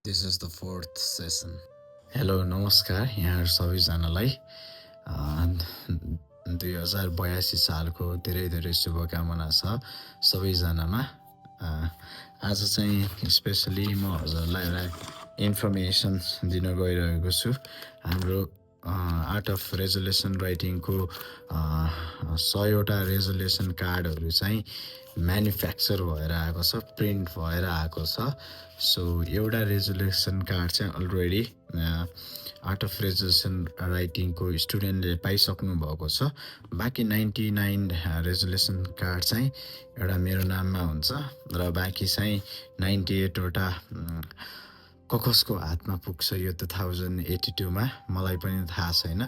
This is the fourth session. Hello नमस्कार यहाँ सबैजनालाई 2082 सालको धेरै धेरै शुभकामना छ सबैजनामा। आज चाहिँ स्पेशली म हजुरलाई एउटा इन्फर्मेसन दिन गइरहेको छु। हाम्रो आर्ट अफ रेजोल्युसन राइटिङको 100वटा रेजोल्युसन कार्डहरू चाहिँ म्यानुफ्याक्चर भएर आएको छ, प्रिन्ट भएर आएको छ। सो एउटा रेजोल्युसन कार्ड चाहिँ अलरेडी आर्ट अफ रेजोल्युसन राइटिङको स्टुडेन्टले पाइसक्नु भएको छ। बाँकी 99 रेजोल्युसन कार्ड चाहिँ एउटा मेरो नाममा हुन्छ र बाँकी चाहिँ 98वटा कसको हातमा पुग्छ यो 2082 मा मलाई पनि थाहा छैन।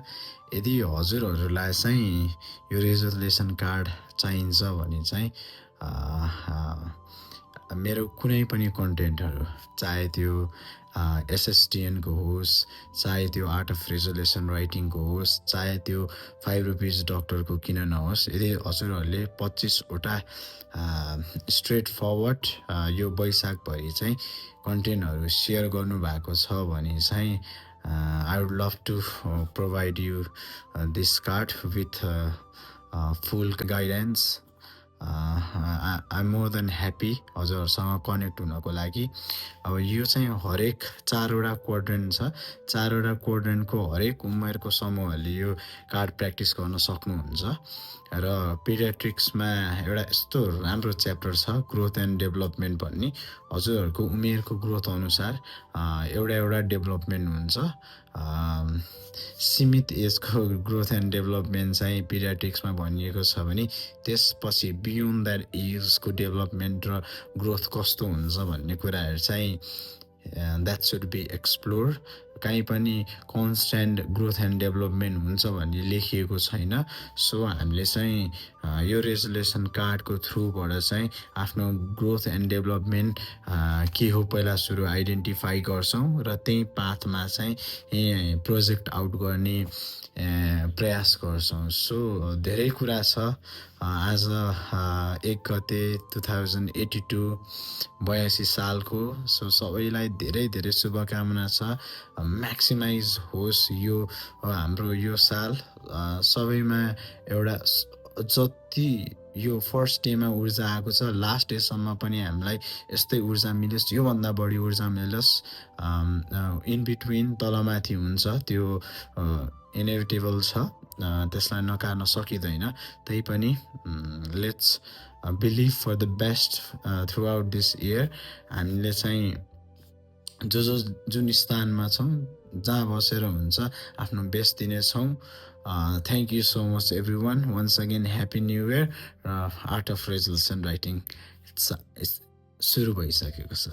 यदि हजुरहरूलाई चाहिँ यो रेजोल्युसन कार्ड चाहिन्छ भने चाहिँ मेरो कुनै पनि कन्टेन्टहरू, चाहे त्यो SSTN को होस्, चाहे त्यो आर्ट अफ रेजोल्युसन राइटिङको होस्, चाहे त्यो 5 रुपिज डक्टरको किन नहोस्, यदि हजुरहरूले 25वटा स्ट्रेट फरवर्ड यो वैशाखभरि चाहिँ कन्टेन्टहरू सेयर गर्नुभएको छ भने चाहिँ I would love to provide you this card with full guidance. I'm more than happy हजुरसँग कनेक्ट हुनको लागि। अब यो चाहिँ हरेक 4वटा क्वाड्रेन्ट छ। 4वटा क्वाड्रेन्टको हरेक उमेरको समूहले यो कार्ड प्र्याक्टिस गर्न सक्नुहुन्छ। र पिडियाट्रिक्समा एउटा यस्तो राम्रो च्याप्टर छ ग्रोथ एन्ड डेभलपमेन्ट भन्ने। हजुरहरूको उमेरको ग्रोथ अनुसार एउटा डेभलपमेन्ट हुन्छ। सीमित एजको ग्रोथ एन्ड डेभलपमेन्ट चाहिँ पिडियाट्रिक्समा भनिएको छ भने त्यसपछि बियोन्ड द्याट एजको डेभलपमेन्ट र ग्रोथ कस्तो हुन्छ भन्ने कुराहरू चाहिँ द्याट सुड बी एक्सप्लोर। कहीँ पनि कन्स्ट्यान्ट ग्रोथ एन्ड डेभलपमेन्ट हुन्छ भन्ने लेखिएको छैन। सो हामीले चाहिँ यो रेजोल्युसन कार्डको थ्रुबाट चाहिँ आफ्नो ग्रोथ एन्ड डेभलपमेन्ट के हो पहिला सुरु आइडेन्टिफाई गर्छौँ र त्यही पाथमा चाहिँ प्रोजेक्ट आउट गर्ने प्रयास गर्छौँ। सो धेरै कुरा छ। आज 1 गते 2082 82 सालको। सो सबैलाई धेरै धेरै शुभकामना छ। म्याक्सिमाइज होस् यो हाम्रो यो साल। सबैमा एउटा जति यो फर्स्ट डेमा ऊर्जा आएको छ लास्ट डेसम्म पनि हामीलाई यस्तै ऊर्जा मिलोस्, योभन्दा बढी ऊर्जा मिलोस्। इन बिट्विन तलमाथि हुन्छ, त्यो इनेभिटेबल छ, त्यसलाई नकार्न सकिँदैन। त्यही पनि let's believe for the best throughout this year. हामीले चाहिँ जुन स्थानमा छौँ, जहाँ बसेर हुन्छ आफ्नो बेस्ट दिनेछौँ। Thank you so much everyone. Once again happy new year. Art of resolution writing सुरु भइसकेको छ।